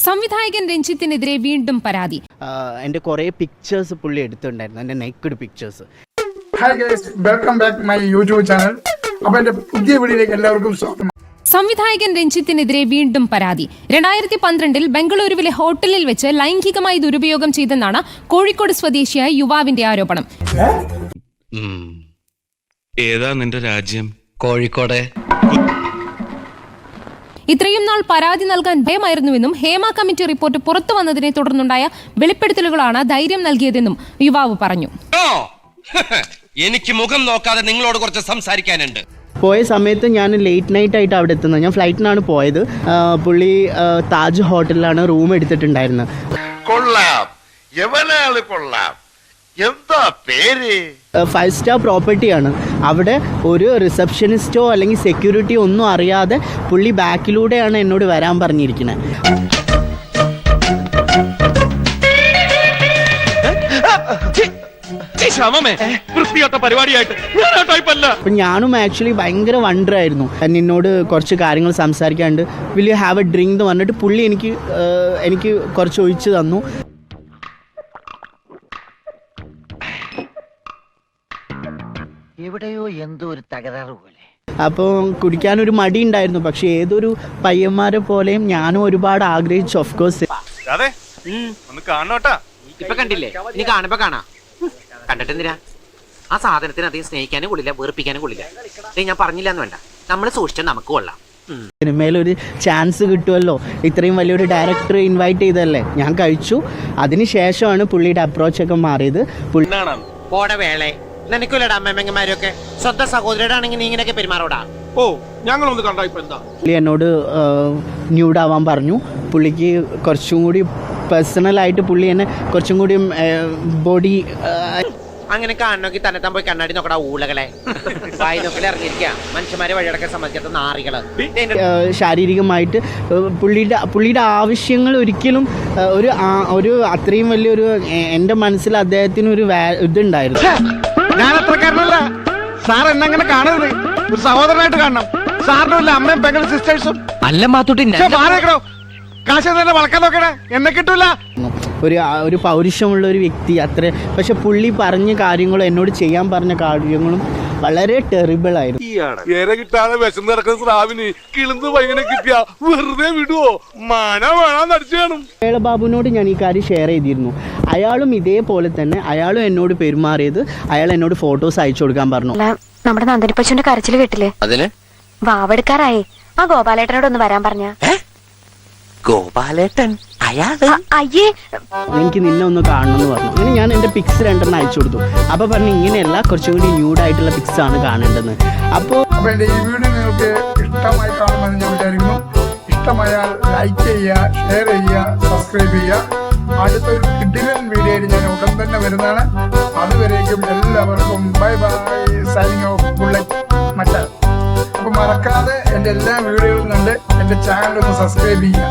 സംവിധായകൻ രഞ്ജിത്തിനെതിരെ വീണ്ടും പരാതി. എൻ്റെ കുറേ പിക്ചേഴ്സ് പുള്ളി എടുത്തിട്ടുണ്ടായിരുന്നു, എൻ്റെ naked pictures. Hi guys, welcome back to my YouTube channel. അപ്പോൾ എൻ്റെ പുതിയ വീഡിയോയിലേക്ക് എല്ലാവർക്കും സ്വാഗതം. സംവിധായകൻ രഞ്ജിത്തിനെതിരെ വീണ്ടും പരാതി. 2012 ബംഗളൂരുവിലെ ഹോട്ടലിൽ വെച്ച് ലൈംഗികമായി ദുരുപയോഗം ചെയ്തെന്നാണ് കോഴിക്കോട് സ്വദേശിയായ യുവാവിന്റെ ആരോപണം. ഏതാ നിന്റെ രാജ്യം? കോഴിക്കോട്. ഇത്രയും നാൾ പരാതി നൽകാൻ ഭയമായിരുന്നുവെന്നും ഹേമ കമ്മിറ്റി റിപ്പോർട്ട് പുറത്തു വന്നതിനെ തുടർന്നുണ്ടായ വെളിപ്പെടുത്തലുകളാണ് ധൈര്യം നൽകിയതെന്നും യുവാവ് പറഞ്ഞു. എനിക്ക് മുഖം നോക്കാതെ നിങ്ങളോട് കുറച്ച് സംസാരിക്കാനുണ്ട്. പോയ സമയത്ത് ഞാൻ ലേറ്റ് നൈറ്റ് ആയിട്ട് അവിടെ എത്തുന്നത്. ഞാൻ ഫ്ലൈറ്റിനാണ് പോയത്. പുള്ളി താജ് ഹോട്ടലിലാണ് റൂം എടുത്തിട്ടുണ്ടായിരുന്നത്. കൊള്ളാം, എവനാള് കൊള്ളാം. എന്താ പേര്? 5 സ്റ്റാർ പ്രോപ്പർട്ടിയാണ്. അവിടെ ഒരു റിസപ്ഷനിസ്റ്റോ അല്ലെങ്കിൽ സെക്യൂരിറ്റിയോ ഒന്നും അറിയാതെ പുള്ളി ബാക്കിലൂടെയാണ് എന്നോട് വരാൻ പറഞ്ഞിരിക്കുന്നത്. അപ്പൊ ഞാനും ആക്ച്വലി ഭയങ്കര വണ്ടറായിരുന്നു. നിന്നോട് കുറച്ച് കാര്യങ്ങൾ സംസാരിക്കാണ്ട്, will you have a drink എന്ന് പറഞ്ഞിട്ട് പുള്ളി എനിക്ക് കുറച്ച് ഒഴിച്ചു തന്നു. എവിടെയോ എന്തോ ഒരു തകരാറ് പോലെ. അപ്പോൾ കുടിക്കാനൊരു മടി ഉണ്ടായിരുന്നു. പക്ഷെ ഏതൊരു പയ്യന്മാരെ പോലെയും ഞാനും ഒരുപാട് ആഗ്രഹിച്ചു. ഓഫ് കോഴ്സ് ഇപ്പൊ കണ്ടില്ലേ, ഇനി കാണുമ്പോ കാണാം. കണ്ടിട്ടെന്തിനാ? ആ സാധനത്തിന് അധികം സ്നേഹിക്കാനും കൊള്ളില്ല, വെറുപ്പിക്കാനും കൊള്ളില്ല. ഞാൻ പറഞ്ഞില്ല എന്ന് വേണ്ട, നമ്മൾ സൂക്ഷിച്ചാൽ നമുക്ക് കൊള്ളാം. സിനിമയിലൊരു ചാൻസ് കിട്ടുമല്ലോ, ഇത്രയും വലിയൊരു ഡയറക്ടർ ഇൻവൈറ്റ് ചെയ്തല്ലേ, ഞാൻ കഴിച്ചു. അതിനുശേഷമാണ് പുള്ളിയുടെ അപ്രോച്ചൊക്കെ മാറിയത്. പോടെ വേളെ നിനക്കില്ലടാ അമ്മമ്മമാരൊക്കെ. സ്വന്തം സഹോദരയുടെ ആണെങ്കിൽ നീ ഇങ്ങനെയൊക്കെ പെരുമാറോടാ. പുള്ളി എന്നോട് ന്യൂഡാവാൻ പറഞ്ഞു. പുള്ളിക്ക് കുറച്ചും കൂടി പേഴ്സണലായിട്ട് പുള്ളി എന്നെ കുറച്ചും കൂടി ബോഡി അങ്ങനെ കാണണമെങ്കിൽ തന്നെ പോയി കണ്ണാടി നോക്കടാ ഊളകളെ. വായി നോക്കലെ ഇറങ്ങിയിരിക്കുക മനുഷ്യന്മാരെ വഴിയടക്കാൻ സമ്മതിക്കാത്ത നാറികള്. ശാരീരികമായിട്ട് പുള്ളിയുടെ ആവശ്യങ്ങൾ ഒരിക്കലും ഒരു അത്രയും വലിയൊരു എൻ്റെ മനസ്സിൽ അദ്ദേഹത്തിന് ഒരു ഇതുണ്ടായിരുന്നു. ഞാൻ അത്രക്കാരനല്ല സാർ, എന്നെങ്ങനെ കാണരുത്. ഒരു സഹോദരനായിട്ട് കാണണം. സാറിനും അമ്മയും പെങ്ങളും സിസ്റ്റേഴ്സും അല്ല മാത്തൂട്ടി, കാശ് തന്നെ വളക്കാൻ നോക്കണേ, എന്നെ കിട്ടൂല. ഒരു പൗരുഷമുള്ള ഒരു വ്യക്തി അത്ര. പക്ഷെ പുള്ളി പറഞ്ഞ കാര്യങ്ങളും എന്നോട് ചെയ്യാൻ പറഞ്ഞ കാര്യങ്ങളും വളരെ ടെറിബിൾ ആയിരുന്നു. കിട്ടാതെ വിശന്ന് നടക്കുന്ന സ്രാവിന് കിളുന്ന് പയ്യനെ കിട്ടിയ വെറുതെ വിടുവോ? മന വേണം നടിച്ചു കാണും. ബാബുവിനോട് ഞാൻ ഈ കാര്യം ഷെയർ ചെയ്തിരുന്നു. അയാളും ഇതേപോലെ തന്നെ അയാളും എന്നോട് പെരുമാറിയത്. അയാൾ എന്നോട് ഫോട്ടോസ് അയച്ചു കൊടുക്കാൻ പറഞ്ഞു. നമ്മുടെ നന്ദനിപ്പച്ചുന്റെ കരച്ചിൽ കേട്ടില്ലേ? അതിന് വാവെടുക്കാറായി. ആ ഗോപാലേട്ടനോട് ഒന്ന് വരാൻ പറഞ്ഞ. ഗോപാലേട്ടൻ? അയ്യേ, എനിക്ക് നിന്നെ ഒന്ന് കാണണം എന്ന് പറഞ്ഞു. അങ്ങനെ ഞാൻ എൻ്റെ പിക്സ് 2 അയച്ചു കൊടുത്തു. അപ്പോൾ പറഞ്ഞു ഇങ്ങനെയല്ല, കുറച്ചും കൂടി ന്യൂഡായിട്ടുള്ള പിക്സ് ആണ് കാണേണ്ടതെന്ന്. അപ്പോൾ എൻ്റെ ഈ വീഡിയോ നിങ്ങൾക്ക് ഇഷ്ടമായി കാണുമെന്ന് ഞാൻ വിചാരിക്കുന്നു. ഇഷ്ടമായാൽ ലൈക്ക് ചെയ്യുക, ഷെയർ ചെയ്യുക, സബ്സ്ക്രൈബ് ചെയ്യുക. അടുത്തൊരു കിഡിലൻ വീഡിയോ ഞാൻ ഉടൻ തന്നെ വരുന്നതാണ്. അതുവരേക്കും എല്ലാവർക്കും bye bye, signing off bullet മച്ചാൻ. അപ്പോൾ മറക്കാതെ എൻ്റെ എല്ലാ വീഡിയോകളും കണ്ട് എൻ്റെ ചാനൽ ഒന്ന് സബ്സ്ക്രൈബ് ചെയ്യുക.